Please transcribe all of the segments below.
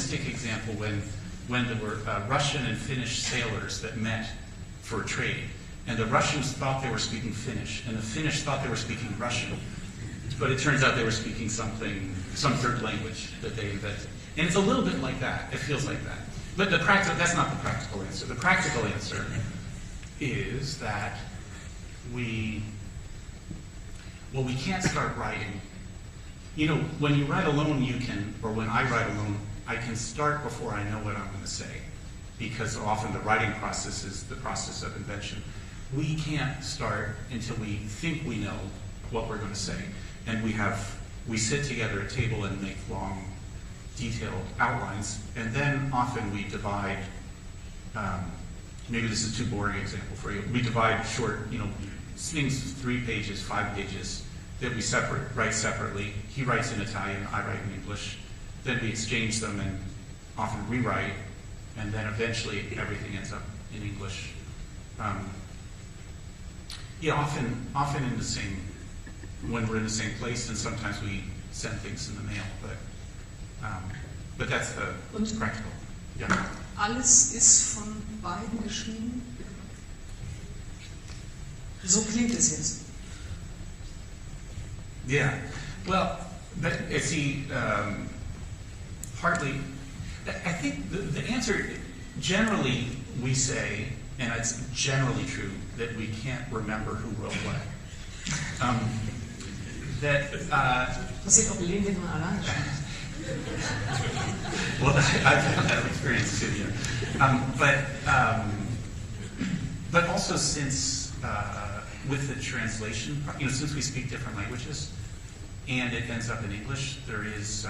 linguistic example when there were Russian and Finnish sailors that met for trade, and the Russians thought they were speaking Finnish, and the Finnish thought they were speaking Russian, but it turns out they were speaking some third language that they invented. And it's a little bit like that. It feels like that. But that's not the practical answer. The practical answer is that we can't start writing. You know, when you write alone, or when I write alone, I can start before I know what I'm going to say, because often the writing process is the process of invention. We can't start until we think we know what we're going to say, and we sit together at a table and make long, detailed outlines, and then often we divide. Maybe this is too boring an example for you. We divide short, things 3 pages, 5 pages that we write separately. He writes in Italian, I write in English. Then we exchange them and often rewrite, and then eventually everything ends up in English. Often in the same, when we're in the same place, and sometimes we send things in the mail, but that's the practical. Yeah. Alles ist von beiden geschrieben? So klingt es jetzt. Yeah. Well, but hardly. I think the answer, generally we say, and it's generally true, that we can't remember who wrote what. Passiert auch Lenin und allein. Well, I've had that experience too, but also since with the translation, since we speak different languages, and it ends up in English, there is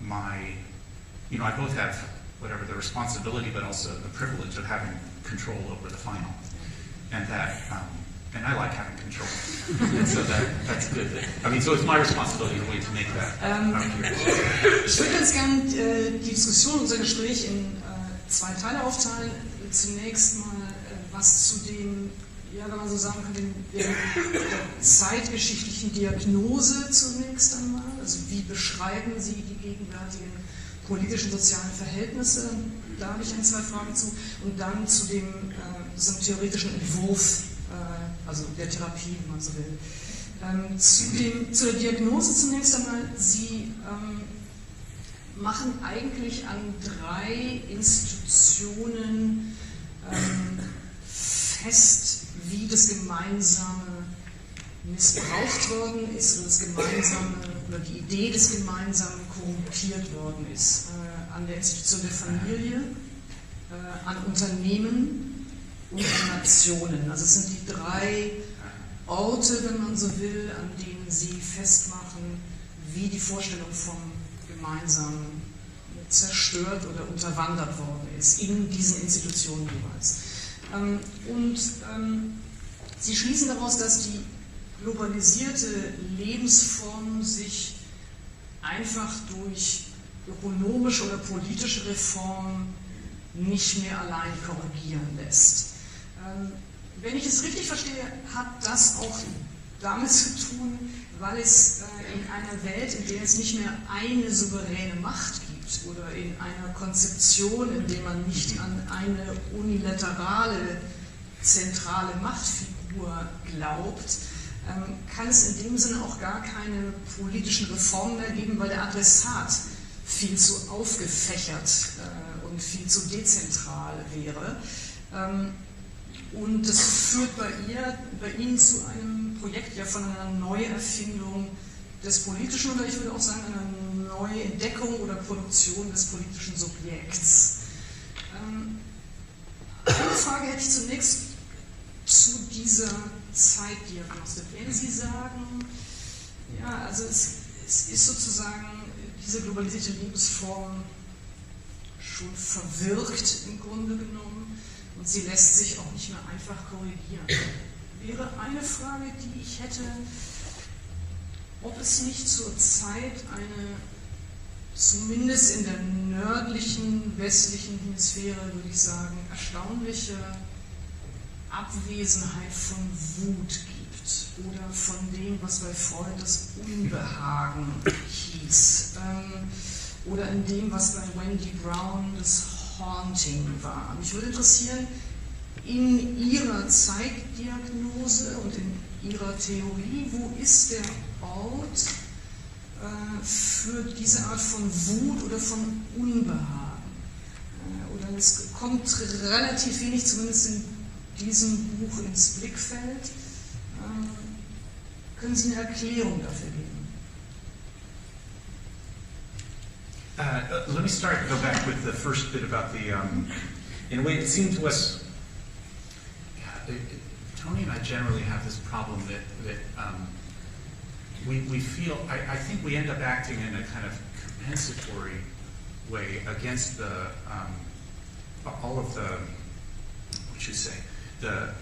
I both have the responsibility, but also the privilege of having control over the final, and I like having control, and so that's good. So it's my responsibility in a way to make that. Ich würde ganz gerne die Diskussion, unser Gespräch in 2 Teile aufteilen. Zunächst mal was zu dem, wenn man so sagen kann, der zeitgeschichtlichen Diagnose zunächst einmal. Also wie beschreiben Sie die gegenwärtigen politischen, sozialen Verhältnisse? Da habe ich 2 Fragen zu. Und dann zu dem theoretischen Entwurf, also der Therapie, wenn man so will. Zur Diagnose zunächst einmal. Sie machen eigentlich an 3 Institutionen fest, wie das Gemeinsame missbraucht worden ist oder die Idee des Gemeinsamen korrumpiert worden ist. An der Institution der Familie, an Unternehmen und an Nationen. Also es sind die 3 Orte, wenn man so will, an denen sie festmachen, wie die Vorstellung vom Gemeinsamen zerstört oder unterwandert worden ist, in diesen Institutionen jeweils. Sie schließen daraus, dass die globalisierte Lebensform sich einfach durch ökonomische oder politische Reformen nicht mehr allein korrigieren lässt. Wenn ich es richtig verstehe, hat das auch damit zu tun, weil es in einer Welt, in der es nicht mehr eine souveräne Macht gibt oder in einer Konzeption, in der man nicht an eine unilaterale zentrale Machtfigur glaubt, kann es in dem Sinne auch gar keine politischen Reformen mehr geben, weil der Adressat viel zu aufgefächert und viel zu dezentral wäre. Und das führt bei Ihnen zu einem Projekt von einer Neuerfindung des Politischen oder ich würde auch sagen einer Neuentdeckung oder Produktion des politischen Subjekts. Eine Frage hätte ich zunächst zu dieser Zeitdiagnostik. Wenn Sie sagen, also es ist sozusagen diese globalisierte Lebensform schon verwirkt im Grunde genommen und sie lässt sich auch nicht mehr einfach korrigieren. Wäre eine Frage, die ich hätte, ob es nicht zurzeit eine, zumindest in der nördlichen, westlichen Hemisphäre, würde ich sagen, erstaunliche Abwesenheit von Wut gibt oder von dem, was bei Freud das Unbehagen hieß. oder in dem, was bei Wendy Brown das Haunting war. Mich würde interessieren, in Ihrer Zeitdiagnose und in Ihrer Theorie, wo ist der Ort für diese Art von Wut oder von Unbehagen? Oder es kommt relativ wenig, zumindest in diesem Buch, ins Blickfeld. Können Sie eine Erklärung dafür geben? Let me go back with the first bit about the, in a way it seemed to us, Tony and I generally have this problem that we feel, I think we end up acting in a kind of compensatory way against the, all of the, what should you say, the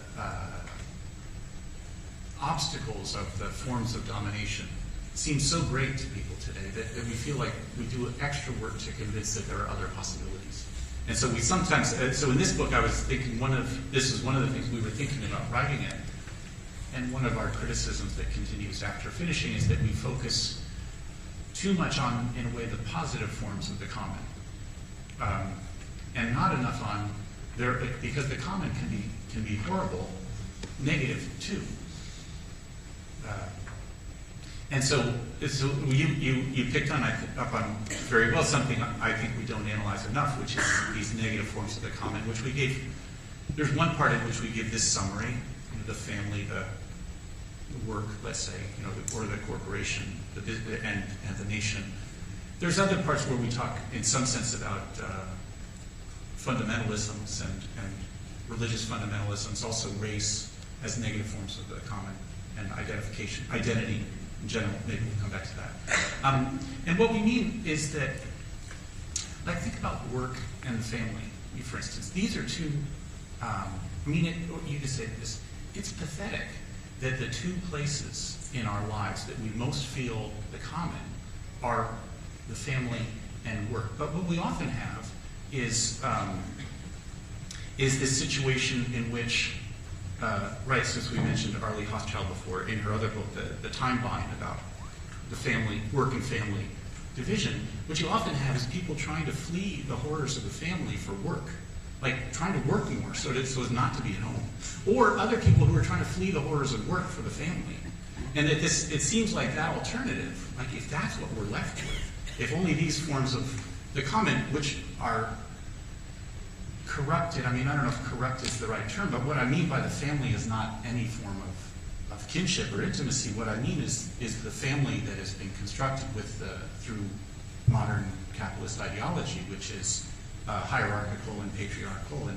obstacles of the forms of domination seem so great to people today that we feel like we do extra work to convince that there are other possibilities. And so we sometimes, so in this book I was thinking this is one of the things we were thinking about writing it, and one of our criticisms that continues after finishing is that we focus too much on, in a way, the positive forms of the common, and not enough on because the common can be horrible, negative too. And so you picked up on very well something I think we don't analyze enough, which is these negative forms of the common, which we gave. There's one part in which we give this summary: the family, the work, let's say, or the corporation, and the nation. There's other parts where we talk, in some sense, about fundamentalisms and religious fundamentalisms, also race as negative forms of the common, and identity in general. Maybe we'll come back to that. And what we mean is that, like, think about work and the family, for instance. These are two, you could say this, it's pathetic that the two places in our lives that we most feel the common are the family and work. But what we often have is this situation in which, right, since we mentioned Arlie Hochschild before, in her other book, the Time Bind, about the family, work and family division, what you often have is people trying to flee the horrors of the family for work, like trying to work more so as not to be at home, or other people who are trying to flee the horrors of work for the family. And that it seems like that alternative, like if that's what we're left with, if only these forms of the common, which are corrupted, I don't know if corrupt is the right term, but what I mean by the family is not any form of kinship or intimacy. What I mean is the family that has been constructed through modern capitalist ideology, which is hierarchical and patriarchal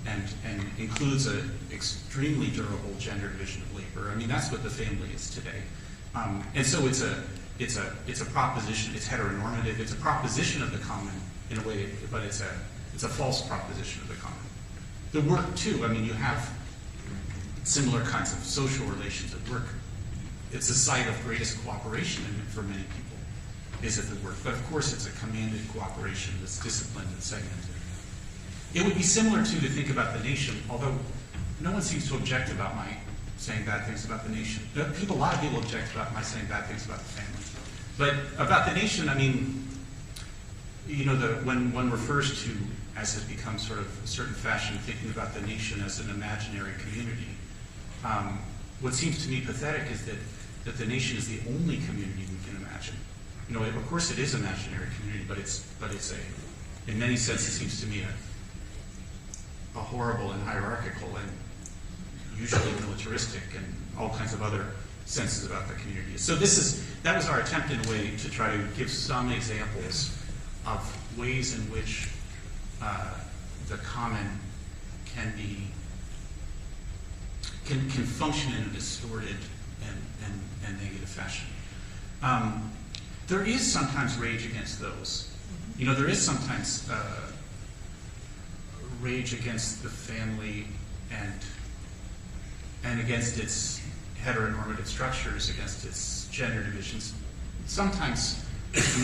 and includes an extremely durable gender division of labor. That's what the family is today. And so it's a proposition, it's heteronormative, it's a proposition of the common in a way, but it's a false proposition of the common. The work too, you have similar kinds of social relations at work. It's a site of greatest cooperation for many people, is at the work. But of course it's a commanded cooperation that's disciplined and segmented. It would be similar to think about the nation, although no one seems to object about my saying bad things about the nation. A lot of people object about my saying bad things about the family. But about the nation, when one refers to, as has become sort of a certain fashion, thinking about the nation as an imaginary community, what seems to me pathetic is that the nation is the only community we can imagine. Of course it is an imaginary community, but it's in many senses, it seems to me a horrible and hierarchical and usually militaristic and all kinds of other senses about the community. So that was our attempt in a way to try to give some examples of ways in which the common can function in a distorted and negative fashion. There is sometimes rage against those. There is sometimes rage against the family and against its heteronormative structures, against its gender divisions. Sometimes,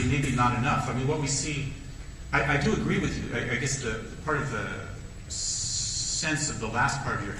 maybe not enough. What we see, I do agree with you. I guess the part of the sense of the last part of your